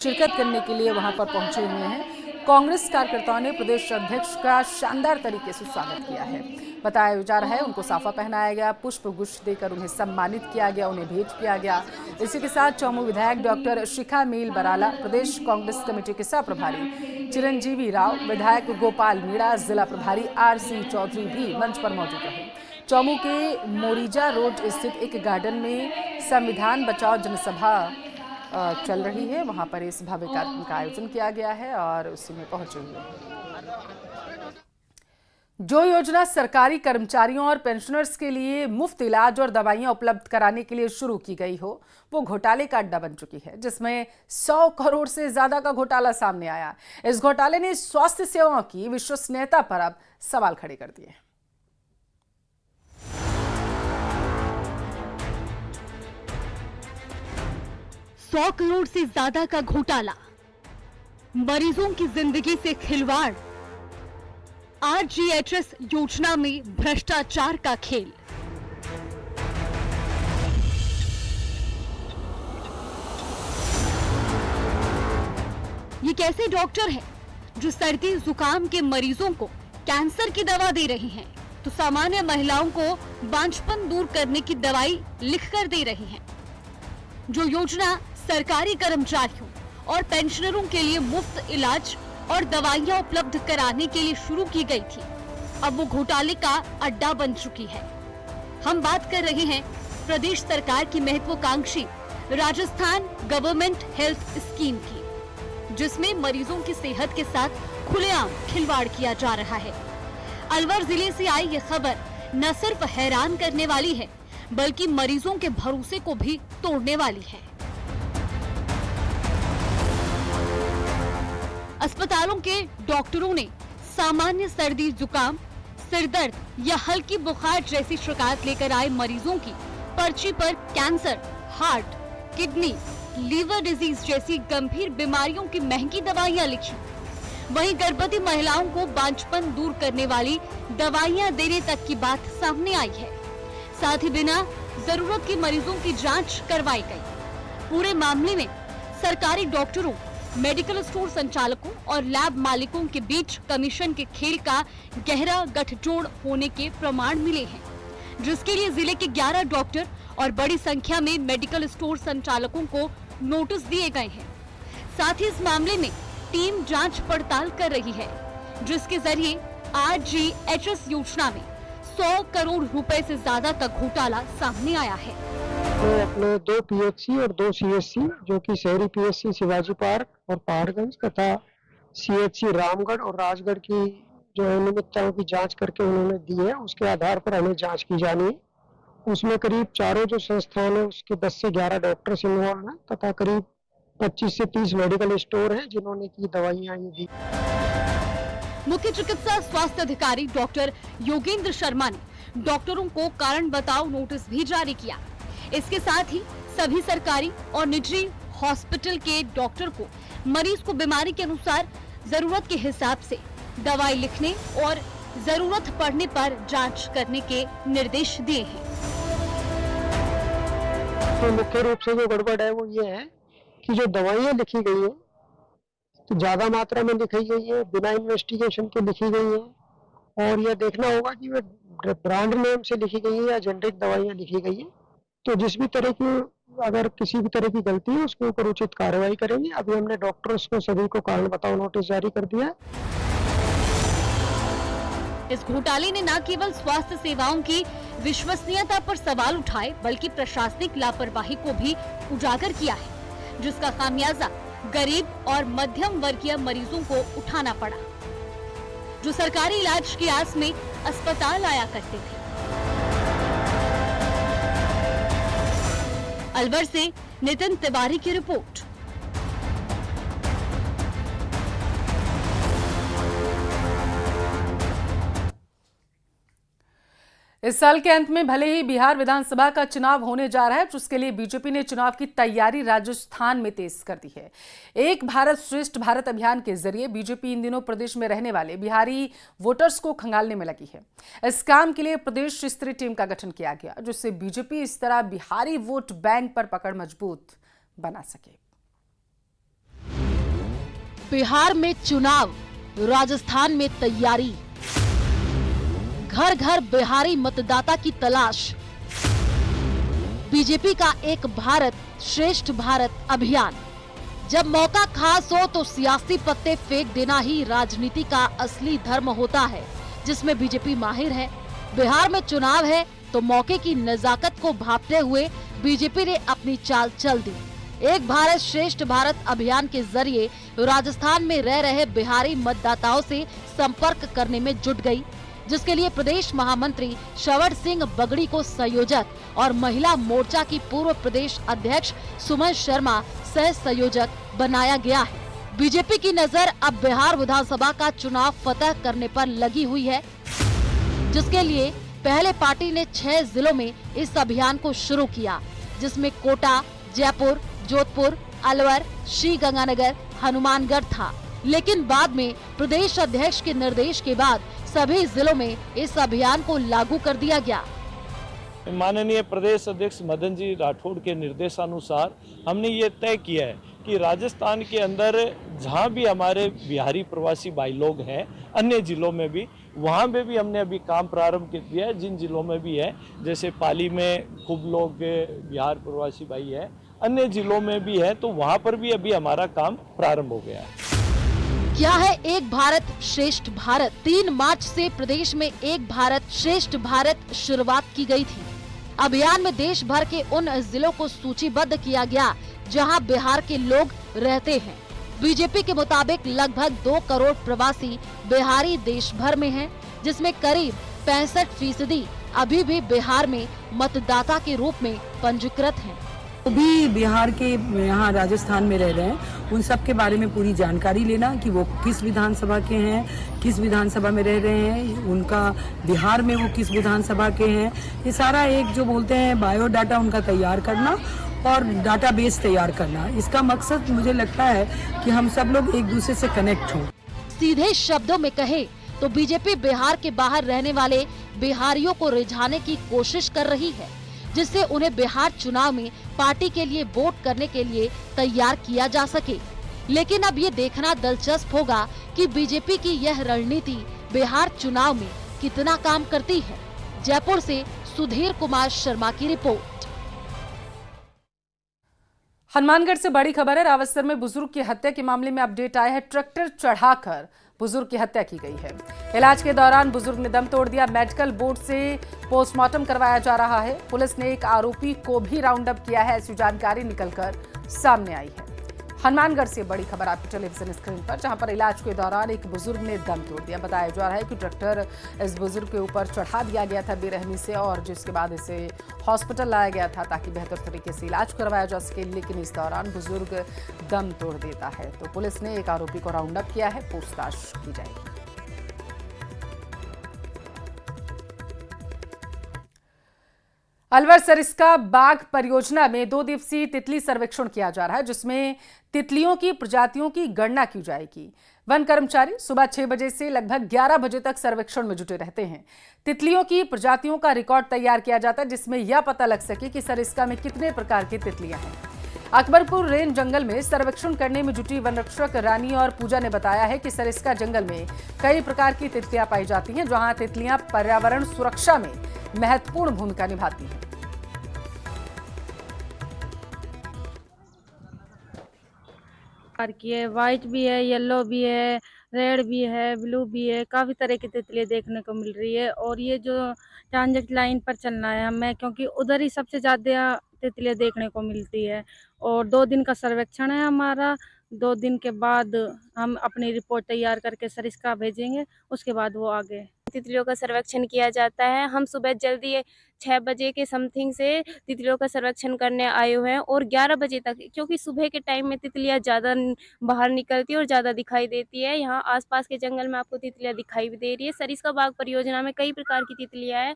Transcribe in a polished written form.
शिरकत करने के लिए वहां पर पहुंचे हुए हैं। कांग्रेस कार्यकर्ताओं ने प्रदेश अध्यक्ष का शानदार तरीके से स्वागत किया है। बताया जा रहा है उनको साफा पहनाया गया, पुष्प गुच्छ देकर उन्हें सम्मानित किया गया, उन्हें भेंट किया गया। इसी के साथ चौमू विधायक डॉक्टर शिखा मील बराला, प्रदेश कांग्रेस कमेटी के सह प्रभारी चिरंजीवी राव, विधायक गोपाल मीणा, जिला प्रभारी RC चौधरी भी मंच पर मौजूद रहे। चौमू के मोरीजा रोड स्थित एक गार्डन में संविधान बचाओ जनसभा चल रही है। वहां पर इस भव्य कार्यक्रम का आयोजन किया गया है और उसी में पहुंचे हुए हैं। जो योजना सरकारी कर्मचारियों और पेंशनर्स के लिए मुफ्त इलाज और दवाइयां उपलब्ध कराने के लिए शुरू की गई हो, वो घोटाले का अड्डा बन चुकी है, जिसमें 100 करोड़ से ज्यादा का घोटाला सामने आया। इस घोटाले ने स्वास्थ्य सेवाओं की विश्वसनीयता पर अब सवाल खड़े कर दिए। 100 करोड़ से ज्यादा का घोटाला, मरीजों की जिंदगी से खिलवाड़, RGHS योजना में भ्रष्टाचार का खेल। ये कैसे डॉक्टर हैं जो सर्दी जुकाम के मरीजों को कैंसर की दवा दे रहे हैं, तो सामान्य महिलाओं को बांझपन दूर करने की दवाई लिखकर दे रहे हैं। जो योजना सरकारी कर्मचारियों और पेंशनरों के लिए मुफ्त इलाज और दवाइयां उपलब्ध कराने के लिए शुरू की गई थी, अब वो घोटाले का अड्डा बन चुकी है। हम बात कर रहे हैं प्रदेश सरकार की महत्वाकांक्षी राजस्थान गवर्नमेंट हेल्थ स्कीम की, जिसमें मरीजों की सेहत के साथ खुलेआम खिलवाड़ किया जा रहा है। अलवर जिले से आई ये खबर न सिर्फ हैरान करने वाली है, बल्कि मरीजों के भरोसे को भी तोड़ने वाली है। अस्पतालों के डॉक्टरों ने सामान्य सर्दी जुकाम, सिरदर्द या हल्की बुखार जैसी शिकायत लेकर आए मरीजों की पर्ची पर cancer, heart, kidney, liver disease जैसी गंभीर बीमारियों की महंगी दवाइयां लिखी। वहीं गर्भवती महिलाओं को बांझपन दूर करने वाली दवाइयां देने तक की बात सामने आई है। साथ ही बिना जरूरत के मरीजों की जांच करवाई गई। पूरे मामले में सरकारी डॉक्टरों, मेडिकल स्टोर संचालकों और लैब मालिकों के बीच कमीशन के खेल का गहरा गठजोड़ होने के प्रमाण मिले हैं, जिसके लिए जिले के 11 डॉक्टर और बड़ी संख्या में मेडिकल स्टोर संचालकों को नोटिस दिए गए हैं। साथ ही इस मामले में टीम जांच पड़ताल कर रही है, जिसके जरिए RGHS योजना में 100 करोड़ रुपए से ज्यादा का घोटाला सामने आया है। तो अपने 2 PHC और 2 CHC, जो कि शहरी PHC शिवाजी पार्क और पहाड़गंज तथा CHC रामगढ़ और राजगढ़ की जो अनियमितताओं की जांच करके उन्होंने दी है, उसके आधार पर हमें जांच की जानी है। उसमें करीब चारों जो संस्थान है उसके 10 से 11 डॉक्टर्स इन्वॉल्व हैं तथा करीब 25 से 30 मेडिकल स्टोर हैं जिन्होंने की दवाइयां ये दी। मुख्य चिकित्सा स्वास्थ्य अधिकारी डॉक्टर योगेंद्र शर्मा ने डॉक्टरों को कारण बताओ नोटिस भी जारी किया। इसके साथ ही सभी सरकारी और निजी हॉस्पिटल के डॉक्टर को मरीज को बीमारी के अनुसार जरूरत के हिसाब से दवाई लिखने और जरूरत पड़ने पर जांच करने के निर्देश दिए हैं। तो मुख्य रूप से जो गड़बड़ है वो ये है कि जो दवाइयां लिखी गई है तो ज्यादा मात्रा में लिखी गई है, बिना इन्वेस्टिगेशन के लिखी गई है, और यह देखना होगा कि वे ब्रांड नेम से लिखी गई है या जेनरिक दवाइयां लिखी गई है। तो जिस भी तरह की अगर किसी भी तरह की गलती है उसके ऊपर उचित कार्रवाई करेंगे। अभी हमने डॉक्टर्स को सभी को कारण बताओ नोटिस जारी कर दिया है। इस घोटाले ने न केवल स्वास्थ्य सेवाओं की विश्वसनीयता पर सवाल उठाए, बल्कि प्रशासनिक लापरवाही को भी उजागर किया है, जिसका खामियाजा गरीब और मध्यम वर्गीय मरीजों को उठाना पड़ा, जो सरकारी इलाज की आस में अस्पताल आया करते थे। अलवर से नितिन तिवारी की रिपोर्ट। इस साल के अंत में भले ही बिहार विधानसभा का चुनाव होने जा रहा है, उसके लिए बीजेपी ने चुनाव की तैयारी राजस्थान में तेज कर दी है। एक भारत श्रेष्ठ भारत अभियान के जरिए बीजेपी इन दिनों प्रदेश में रहने वाले बिहारी वोटर्स को खंगालने में लगी है। इस काम के लिए प्रदेश स्तरीय टीम का गठन किया गया, जिससे बीजेपी इस तरह बिहारी वोट बैंक पर पकड़ मजबूत बना सके। बिहार में चुनाव, राजस्थान में तैयारी, घर घर बिहारी मतदाता की तलाश, बीजेपी का एक भारत श्रेष्ठ भारत अभियान। जब मौका खास हो तो सियासी पत्ते फेंक देना ही राजनीति का असली धर्म होता है, जिसमें बीजेपी माहिर है। बिहार में चुनाव है तो मौके की नजाकत को भांपते हुए बीजेपी ने अपनी चाल चल दी। एक भारत श्रेष्ठ भारत अभियान के जरिए राजस्थान में रह रहे बिहारी मतदाताओं से संपर्क करने में जुट गई, जिसके लिए प्रदेश महामंत्री श्रवण सिंह बगड़ी को संयोजक और महिला मोर्चा की पूर्व प्रदेश अध्यक्ष सुमन शर्मा सह संयोजक बनाया गया है। बीजेपी की नजर अब बिहार विधानसभा का चुनाव फतह करने पर लगी हुई है, जिसके लिए पहले पार्टी ने 6 जिलों में इस अभियान को शुरू किया, जिसमें कोटा, जयपुर, जोधपुर, अलवर, श्री गंगानगर, हनुमानगढ़ था। लेकिन बाद में प्रदेश अध्यक्ष के निर्देश के बाद सभी जिलों में इस अभियान को लागू कर दिया गया। माननीय प्रदेश अध्यक्ष मदन जी राठौड़ के निर्देशानुसार हमने ये तय किया है कि राजस्थान के अंदर जहाँ भी हमारे बिहारी प्रवासी भाई लोग हैं, अन्य जिलों में भी, वहाँ पे भी हमने अभी काम प्रारंभ कर दिया है। जिन जिलों में भी है, जैसे पाली में खूब लोग बिहार प्रवासी भाई है, अन्य जिलों में भी है, तो वहाँ पर भी अभी हमारा काम प्रारंभ हो गया है। क्या है एक भारत श्रेष्ठ भारत? 3 मार्च से प्रदेश में एक भारत श्रेष्ठ भारत शुरुआत की गई थी। अभियान में देश भर के उन जिलों को सूचीबद्ध किया गया जहां बिहार के लोग रहते हैं। बीजेपी के मुताबिक लगभग 2 करोड़ प्रवासी बिहारी देश भर में हैं, जिसमें करीब 65% अभी भी बिहार में मतदाता के रूप में पंजीकृत हैं। वो भी बिहार के यहाँ राजस्थान में रह रहे हैं, उन सब के बारे में पूरी जानकारी लेना कि वो किस विधानसभा के हैं, किस विधानसभा में रह रहे हैं, उनका बिहार में वो किस विधानसभा के हैं, ये सारा एक जो बोलते हैं बायोडाटा उनका तैयार करना और डाटाबेस तैयार करना। इसका मकसद मुझे लगता है कि हम सब लोग एक दूसरे से कनेक्ट हों। सीधे शब्दों में कहे तो बीजेपी बिहार के बाहर रहने वाले बिहारियों को रिझाने की कोशिश कर रही है, जिससे उन्हें बिहार चुनाव में पार्टी के लिए वोट करने के लिए तैयार किया जा सके। लेकिन अब ये देखना दिलचस्प होगा कि बीजेपी की यह रणनीति बिहार चुनाव में कितना काम करती है। जयपुर से सुधीर कुमार शर्मा की रिपोर्ट। हनुमानगढ़ से बड़ी खबर है। रावतसर में बुजुर्ग की हत्या के मामले में अपडेट आया है। ट्रैक्टर चढ़ाकर बुजुर्ग की हत्या की गई है। इलाज के दौरान बुजुर्ग ने दम तोड़ दिया। मेडिकल बोर्ड से पोस्टमार्टम करवाया जा रहा है। पुलिस ने एक आरोपी को भी राउंड अप किया है, ऐसी जानकारी निकलकर सामने आई है। हनुमानगढ़ से बड़ी खबर आपकी टेलीविजन स्क्रीन पर, जहां पर इलाज के दौरान एक बुजुर्ग ने दम तोड़ दिया। बताया जा रहा है कि ट्रैक्टर इस बुजुर्ग के ऊपर चढ़ा दिया गया था बेरहमी से, और जिसके बाद इसे हॉस्पिटल लाया गया था ताकि बेहतर तरीके से इलाज करवाया जा सके। लेकिन इस दौरान बुजुर्ग दम तोड़ देता है, तो पुलिस ने एक आरोपी को राउंड अप किया है, पूछताछ की जाएगी। अलवर सरिस्का बाघ परियोजना में 2 दिवसीय तितली सर्वेक्षण किया जा रहा है, जिसमें तितलियों की प्रजातियों की गणना की जाएगी। वन कर्मचारी सुबह 6 बजे से लगभग 11 बजे तक सर्वेक्षण में जुटे रहते हैं। तितलियों की प्रजातियों का रिकॉर्ड तैयार किया जाता है, जिसमें यह पता लग सके कि सरिस्का में कितने प्रकार की तितलियां हैं। अकबरपुर रेंज जंगल में सर्वेक्षण करने में जुटी वन रक्षक रानी और पूजा ने बताया है कि सरिस्का जंगल में कई प्रकार की तितलियां पाई जाती हैं, जहां तितलियां पर्यावरण सुरक्षा में महत्वपूर्ण भूमिका निभाती हैं। की है, व्हाइट भी है, येलो भी है, रेड भी है, ब्लू भी है, काफ़ी तरह की तितलियाँ देखने को मिल रही है। और ये जो ट्रांजिट लाइन पर चलना है हमें, क्योंकि उधर ही सबसे ज़्यादा तितलियाँ देखने को मिलती है। और 2 दिन का सर्वेक्षण है हमारा। 2 दिन के बाद हम अपनी रिपोर्ट तैयार करके सरिस्का भेजेंगे, उसके बाद वो आगे तितलियों का सर्वेक्षण किया जाता है। हम सुबह जल्दी 6 बजे के समथिंग से तितलियों का सर्वेक्षण करने आए हुए हैं और 11 बजे तक, क्योंकि सुबह के टाइम में तितलियां ज़्यादा बाहर निकलती है और ज़्यादा दिखाई देती है। यहाँ आसपास के जंगल में आपको तितलियां दिखाई भी दे रही है। सरिस्का बाग परियोजना में कई प्रकार की तितलियां हैं।